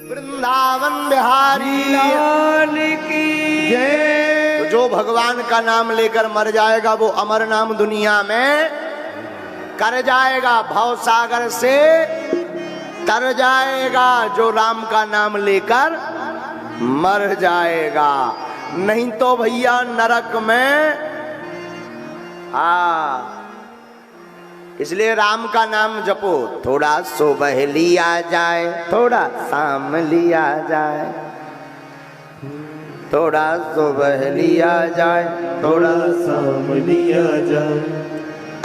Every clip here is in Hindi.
वृंदावन बिहारी लाल की जय। तो जो भगवान का नाम लेकर मर जाएगा वो अमर नाम दुनिया में कर जाएगा, भव सागर से तर जाएगा। जो राम का नाम लेकर मर जाएगा, नहीं तो भैया नरक में। इसलिए राम का नाम जपो। थोड़ा सुबह लिया जाए, थोड़ा शाम लिया जाए, थोड़ा सुबह लिया जाए, थोड़ा शाम लिया जाए।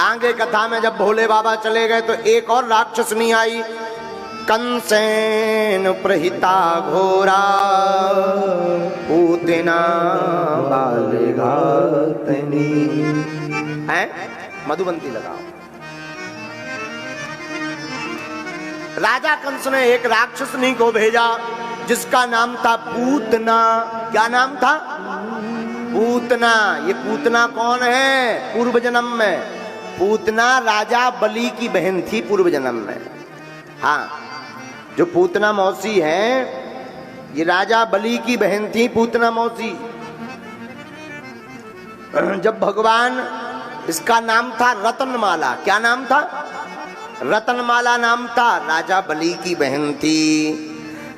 आगे कथा में जब भोले बाबा चले गए तो एक और राक्षसनी आई, कंसेन प्रहिता घोरा पूतना बाल घातनी। है मधुबंती लगाओ। राजा कंस ने एक राक्षसनी को भेजा जिसका नाम था पूतना। क्या नाम था? पूतना। ये पूतना कौन है? पूर्व जन्म में पूतना राजा बलि की बहन थी पूर्व जन्म में। हाँ, जो पूतना मौसी है ये राजा बलि की बहन थी, पूतना मौसी। जब भगवान, इसका नाम था रतनमाला। क्या नाम था? रतनमाला नाम था, राजा बलि की बहन थी।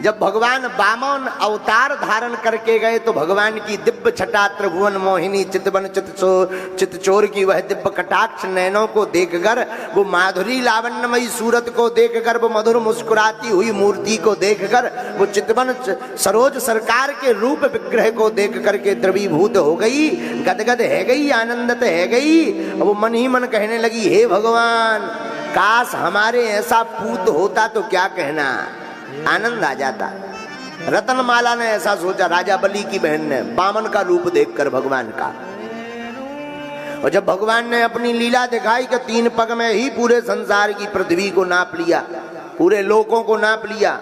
जब भगवान वामन अवतार धारण करके गए तो भगवान की दिव्य छटा त्रिभुवन मोहिनी चितवन चितचोर की वह दिव्य कटाक्ष नैनों को देखकर, वो माधुरी लावण्यमयी सूरत को देखकर, वो मधुर मुस्कुराती हुई मूर्ति को देखकर, वो चितवन सरोज सरकार के रूप विग्रह को देख करके द्रवीभूत हो गई, गदगद है गई, आनंदित है गई। वो मन ही मन कहने लगी, हे भगवान, काश हमारे ऐसा पूत होता तो क्या कहना, आनंद आ जाता। रतनमाला ने ऐसा सोचा, राजा बलि की बहन ने, वामन का रूप देखकर भगवान का। और जब भगवान ने अपनी लीला दिखाई कि 3 पग में ही पूरे संसार की पृथ्वी को नाप लिया, पूरे लोकों को नाप लिया।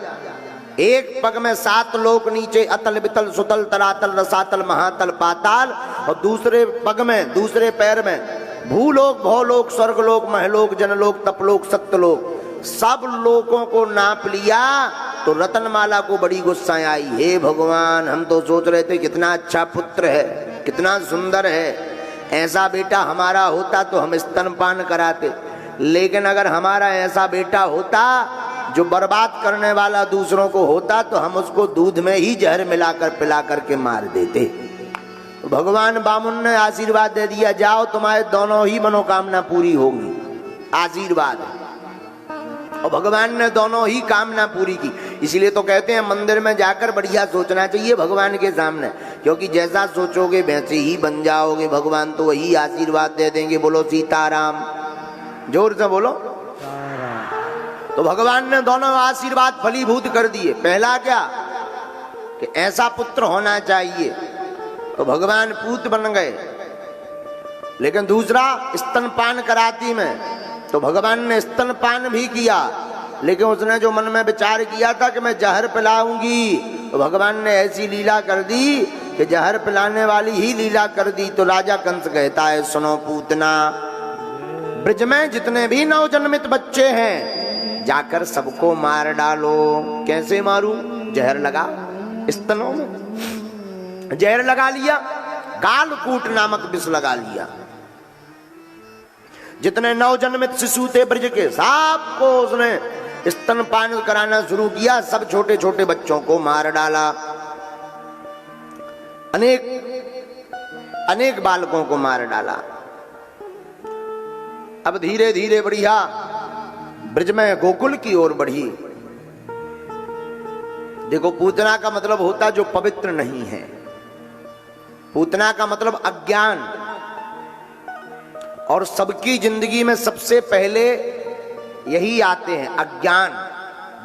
एक पग में 7 लोक नीचे, अतल वितल सुतल तरातल रसातल महातल पाताल, और दूसरे पग में, दूसरे पैर में भूलोक भौलोक स्वर्गलोक महलोक जनलोक तपलोक सत्यलोक, सब लोगों को नाप लिया। तो रतनमाला को बड़ी गुस्सा आई, हे भगवान, हम तो सोच रहे थे कितना अच्छा पुत्र है, कितना सुंदर है, ऐसा बेटा हमारा होता तो हम स्तनपान कराते, लेकिन अगर हमारा ऐसा बेटा होता जो बर्बाद करने वाला दूसरों को होता तो हम उसको दूध में ही जहर मिलाकर पिला करके मार देते। भगवान वामन ने आशीर्वाद दे दिया, जाओ तुम्हारे दोनों ही मनोकामना पूरी होगी, आशीर्वाद। और भगवान ने दोनों ही कामना पूरी की। इसलिए तो कहते हैं मंदिर में जाकर बढ़िया सोचना चाहिए भगवान के सामने, क्योंकि जैसा सोचोगे वैसे ही बन जाओगे, भगवान तो वही आशीर्वाद दे देंगे। बोलो सीताराम, जोर से बोलो। तो भगवान ने दोनों आशीर्वाद फलीभूत कर दिए। पहला क्या कि ऐसा पुत्र होना चाहिए, तो भगवान पूत बन गए। लेकिन दूसरा स्तनपान कराती में, तो भगवान ने स्तनपान भी किया, लेकिन उसने जो मन में विचार किया था कि मैं जहर पिलाऊंगी, तो भगवान ने ऐसी लीला कर दी कि जहर पिलाने वाली ही लीला कर दी। तो राजा कंस कहता है, सुनो पूतना, ब्रज में जितने भी नवजन्मित बच्चे हैं जाकर सबको मार डालो। कैसे मारूं? जहर लगा स्तनों में, जहर लगा लिया, कालकूट नामक विष लगा लिया। जितने नवजन्मित शिशु थे ब्रज के, सबको उसने स्तनपान कराना शुरू किया, सब छोटे छोटे बच्चों को मार डाला, अनेक बालकों को मार डाला। अब धीरे धीरे बढ़िया ब्रज में गोकुल की ओर बढ़ी। देखो, पूतना का मतलब होता जो पवित्र नहीं है, पूतना का मतलब अज्ञान। और सबकी जिंदगी में सबसे पहले यही आते हैं, अज्ञान।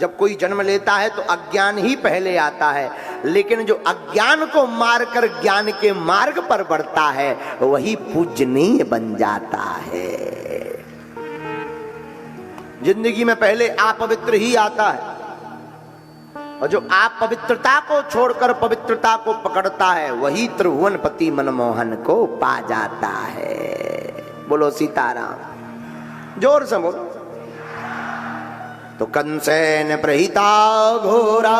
जब कोई जन्म लेता है तो अज्ञान ही पहले आता है, लेकिन जो अज्ञान को मारकर ज्ञान के मार्ग पर बढ़ता है वही पूजनीय बन जाता है। जिंदगी में पहले अपवित्र ही आता है, और जो अपवित्रता को छोड़कर पवित्रता को पकड़ता है वही त्रिभुवनपति मनमोहन को पा जाता है। बोलो सीताराम, जोर से बोलो। तो कंसेन प्रहिता घोरा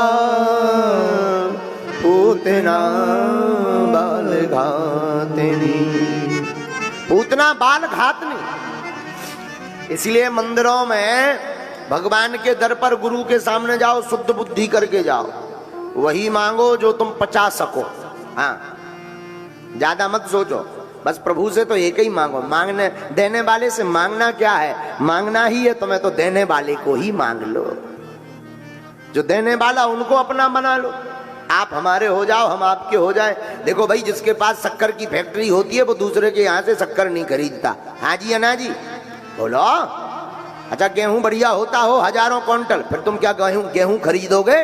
पूतना बाल घातनी। पूतना बाल घातनी। इसलिए मंदिरों में भगवान के दर पर गुरु के सामने जाओ, शुद्ध बुद्धि करके जाओ, वही मांगो जो तुम पचा सको। हाँ, ज्यादा मत सोचो, बस प्रभु से तो एक ही मांगो। मांगने देने वाले से मांगना क्या है? मांगना ही है तुम्हें तो देने वाले को ही मांग लो। जो देने वाला उनको अपना बना लो। आप हमारे हो जाओ, हम आपके हो जाए। देखो भाई, जिसके पास शक्कर की फैक्ट्री होती है वो दूसरे के यहाँ से शक्कर नहीं खरीदता। हाँ जी, अना जी बोलो। अच्छा, गेहूं बढ़िया होता हो हजारों क्विंटल, फिर तुम क्या गेहूं खरीदोगे?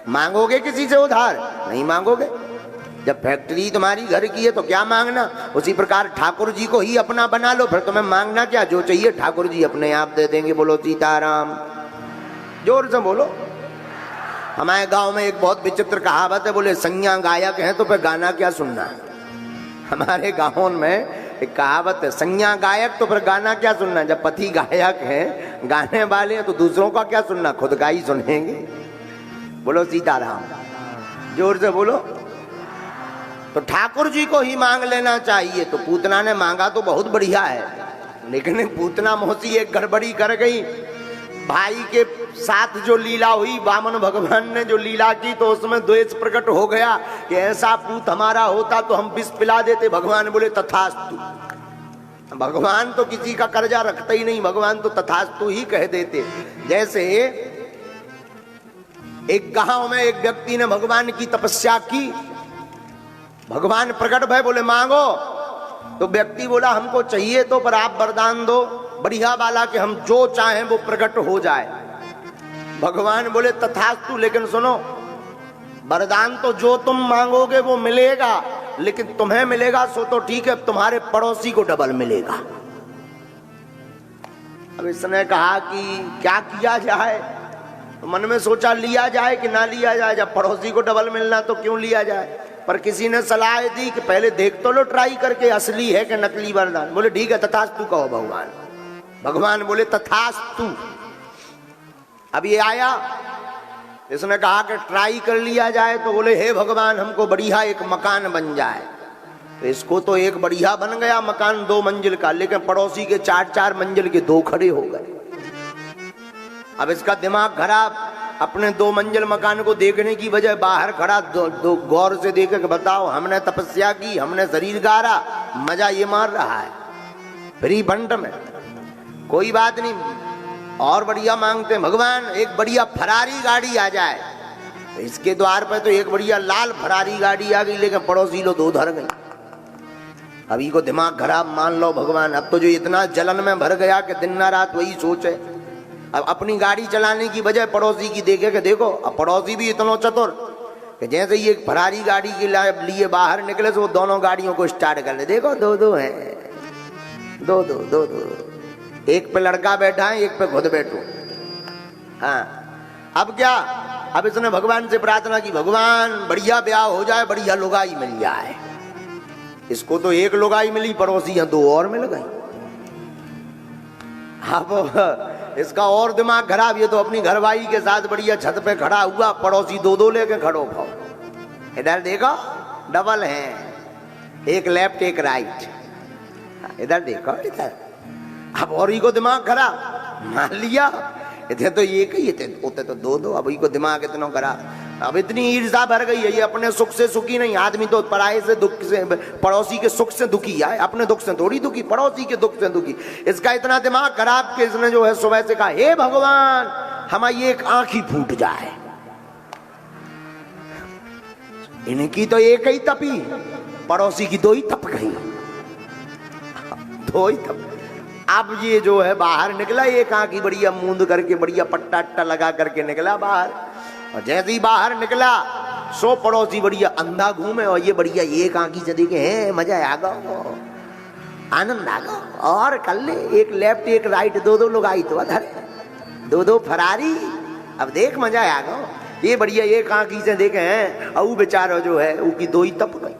मांगोगे किसी से उधार? नहीं मांगोगे। जब फैक्ट्री तुम्हारी घर की है तो क्या मांगना? उसी प्रकार ठाकुर जी को ही अपना बना लो, फिर तुम्हें मांगना क्या? जो चाहिए ठाकुर जी अपने आप दे देंगे। बोलो सीताराम, जोर से बोलो। हमारे गांव में एक बहुत विचित्र कहावत है, बोले संज्ञा गायक है तो फिर गाना क्या सुनना है। हमारे गांव में एक कहावत है, संज्ञा गायक तो फिर गाना क्या सुनना। जब पति गायक है, गाने वाले हैं, तो दूसरों का क्या सुनना, खुद का ही सुनेंगे। बोलो सीताराम, जोर से बोलो। तो ठाकुर जी को ही मांग लेना चाहिए। तो पूतना ने मांगा तो बहुत बढ़िया है, लेकिन पूतना मौसी एक गड़बड़ी कर गई। भाई के साथ जो लीला हुई, वामन भगवान ने जो लीला की, तो उसमें द्वेष प्रकट हो गया कि ऐसा पूत हमारा होता तो हम विष पिला देते। भगवान बोले तथास्तु। भगवान तो किसी का कर्जा रखते ही नहीं, भगवान तो तथास्तु ही कह देते। जैसे एक गांव में एक व्यक्ति ने भगवान की तपस्या की, भगवान प्रकट भय, बोले मांगो। तो व्यक्ति बोला हमको चाहिए तो, पर आप वरदान दो बढ़िया वाला कि हम जो चाहें वो प्रकट हो जाए। भगवान बोले तथास्तु, लेकिन सुनो, वरदान तो जो तुम मांगोगे वो मिलेगा, लेकिन तुम्हें मिलेगा सो तो ठीक है, तुम्हारे पड़ोसी को डबल मिलेगा। अब इसने कहा कि क्या किया जाए? तो मन में सोचा लिया जाए कि ना लिया जाए। जब पड़ोसी को डबल मिलना तो क्यों लिया जाए। पर किसी ने सलाह दी कि पहले देख तो लो ट्राई करके, असली है कि नकली वरदान। बोले ठीक है तथास्तु कहो भगवान। भगवान बोले तथास्तु। अब ये आया, इसने कहा कि ट्राई कर लिया जाए। तो बोले हे भगवान, हमको बढ़िया एक मकान बन जाए। तो इसको तो एक बढ़िया बन गया मकान 2 मंजिल का, लेकिन पड़ोसी के 4-4 मंजिल के 2 खड़े हो गए। अब इसका दिमाग खराब, अपने 2 मंजिल मकान को देखने की बजाय बाहर खड़ा दो गौर से देखे कि बताओ, हमने तपस्या की, हमने शरीर गारा, मजा ये मार रहा है फ्री फंड में। कोई बात नहीं, और बढ़िया मांगते हैं भगवान, एक बढ़िया फरारी गाड़ी आ जाए। इसके द्वार पे तो एक बढ़िया लाल फरारी गाड़ी आ गई, लेकिन पड़ोसी लोग 2 धर गई। अभी को दिमाग खराब, मान लो भगवान। अब तो जो इतना जलन में भर गया कि दिन ना रात वही सोचे। अब अपनी गाड़ी चलाने की बजाय पड़ोसी की देखे कि देखो, अब पड़ोसी भी इतना चतुर कि जैसे ये फरारी गाड़ी के लिए बाहर निकले तो वो दोनों गाड़ियों को स्टार्ट कर ले। देखो 2-2 है, 2-2। एक पे लड़का बैठा है, एक पे खुद बैठो। हाँ, अब क्या? अब इसने भगवान से प्रार्थना की, भगवान बढ़िया ब्याह हो जाए, बढ़िया लुगाई मिल जाए। इसको तो एक लुगाई मिली, पड़ोसी यहाँ 2 और मिल गई। अब इसका और दिमाग खराब। ये तो अपनी घरवाई के साथ बढ़िया छत पे खड़ा हुआ, पड़ोसी 2-2 लेके खड़ो खाओ। इधर देखो डबल है, एक लेफ्ट एक राइट। इधर देखो इधर। अब और ही को दिमाग खराब, मान लिया इतने तो एक ही थे, होते तो 2-2। अब ही को दिमाग इतना खराब। अब इतनी ईर्ष्या भर गई है, ये अपने सुख से सुखी नहीं। आदमी तो पराये से दुख से, पड़ोसी के सुख से दुखी है, अपने दुख से थोड़ी दुखी, पड़ोसी के दुख से दुखी। इसका इतना दिमाग खराब कि इसने जो है सुबह से कहा, हे भगवान हमारी एक आंख ही फूट जाए। इनकी तो एक ही तपी, पड़ोसी की 2 ही तप गई, 2 ही तप। अब ये जो है बाहर निकला, एक आंख बढ़िया मूंद करके, बढ़िया पट्टा लगा करके निकला बाहर। और जैसे ही बाहर निकला, सो पड़ोसी बढ़िया अंधा घूमे, और ये बढ़िया एक आंखी से देखे, हैं मजा आ गया, आनंद आ गया। और कर ले, एक लेफ्ट एक राइट, 2-2 लोग आई तो अधर, 2-2 फरारी। अब देख मजा आ गया। ये बढ़िया एक आंखी से देखे हैं, और बेचारा जो है उसकी 2 ही तप गई।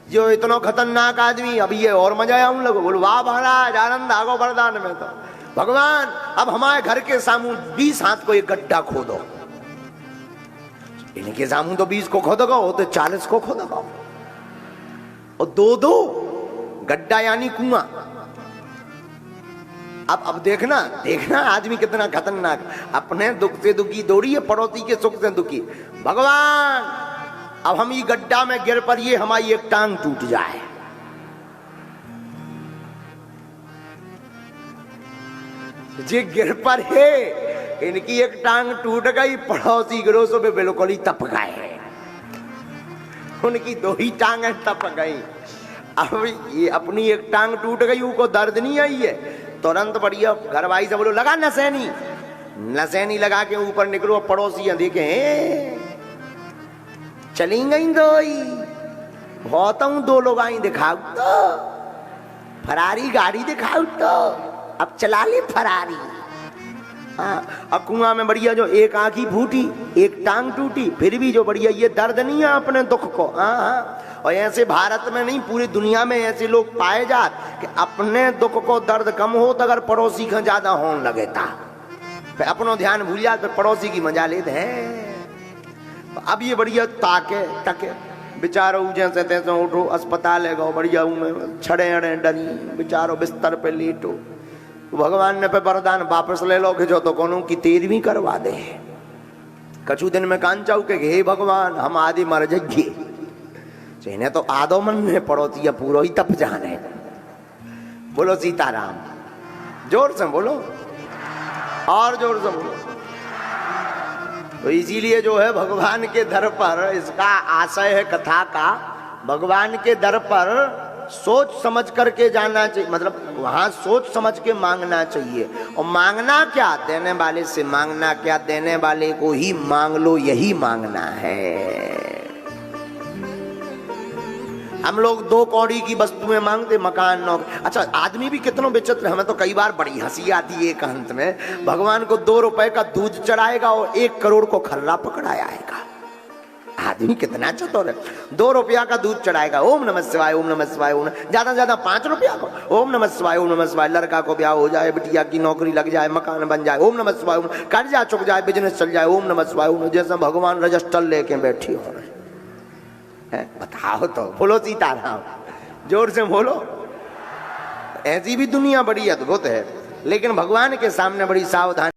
जो इतना खतरनाक आदमी, अब ये और मजा आया उन लोगों। बोलो वाह महाराज, आनंद आ गो वरदान में। तो भगवान अब हमारे घर के सामने 20 हाथ को एक गड्ढा खोदो, इनके सामू तो 20 को खोद गो तो 40 को खोद गो, और 2-2 गड्ढा यानी कुआं। अब देखना देखना आदमी कितना खतरनाक, अपने दुख से दुखी दौड़ी है, पड़ोसी के सुख से दुखी। भगवान अब हम ये गड्ढा में गिर पड़िए, हमारी एक टांग टूट जाए, जे गिर पर है इनकी एक टांग टूट गई, पड़ोसी गिरोसों पे बिल्कुल ही तप गए, उनकी 2 ही टांगें तप गई। अब ये अपनी एक टांग टूट गई, उनको दर्द नहीं आई है, तुरंत बढ़िया घर भाई से बोलो लगा नसैनी, नसैनी लगा के ऊपर निकलो, पड़ोसी देखे चली गई 2 ही, बहुत 2 लोग आई, दिखाओ तो फरारी गाड़ी दिखाओ तो, अब चला ले फरारी। हाँ, अब कुआं में बढ़िया जो एक आंखी फूटी, एक टांग टूटी, फिर भी जो बढ़िया ये दर्द नहीं है अपने दुख को। हाँ, और ऐसे भारत में नहीं पूरी दुनिया में ऐसे लोग पाए जात कि अपने दुख को दर्द कम हो तो अगर पड़ोसी का ज्यादा होने लगे था, फिर अपनो ध्यान भूल जाए, फिर पड़ोसी की मजा लेते हैं। अब ये बढ़िया ताके टके बेचारो जैसे तैसे उठो, अस्पताल है गो बढ़िया छड़े अड़े डरी, बेचारो बिस्तर पे लेटो, भगवान ने पे वरदान वापस ले लो कि जो तो कोनो की 13वीं करवा दे। कछु दिन में कान चाऊ के हे भगवान हम आदि मर जाइए, इन्हें तो आदो मन में पड़ोती है पूरा ही तप जाने। बोलो सीताराम, जोर से बोलो और जोर से बोलो। तो इसीलिए जो है भगवान के दर पर, इसका आशय है कथा का, भगवान के दर पर सोच समझ करके जाना चाहिए, मतलब वहां सोच समझ के मांगना चाहिए। और मांगना क्या, देने वाले से मांगना क्या, देने वाले को ही मांग लो, यही मांगना है। हम लोग 2 कौड़ी की वस्तुएं मांगते, मकान नौकरी। अच्छा आदमी भी कितना विचित्र, हमें तो कई बार बड़ी हंसी आती है एक अंत में, भगवान को 2 रुपए का दूध चढ़ाएगा और 1 करोड़ को खर्रा पकड़ाया आएगा। आदमी कितना चतुर है, 2 रुपया का दूध चढ़ाएगा, ओम नमः शिवाय ओम नमः शिवाय, ओम ज्यादा ज्यादा 5 रुपया को ओम नमः शिवाय ओम नमः शिवाय, लड़का को ब्याह हो जाए, बिटिया की नौकरी लग जाए, मकान बन जाए, ओम नमः शिवाय, कर्जा चुक जाए, बिजनेस चल जाए, ओम नमः शिवाय ओम। जैसे भगवान रजिस्टर लेके बैठी हो रहे हैं, बताओ तो, बोलो सीताराम, जोर से बोलो। ऐसी भी दुनिया बड़ी अद्भुत है, लेकिन भगवान के सामने बड़ी सावधानी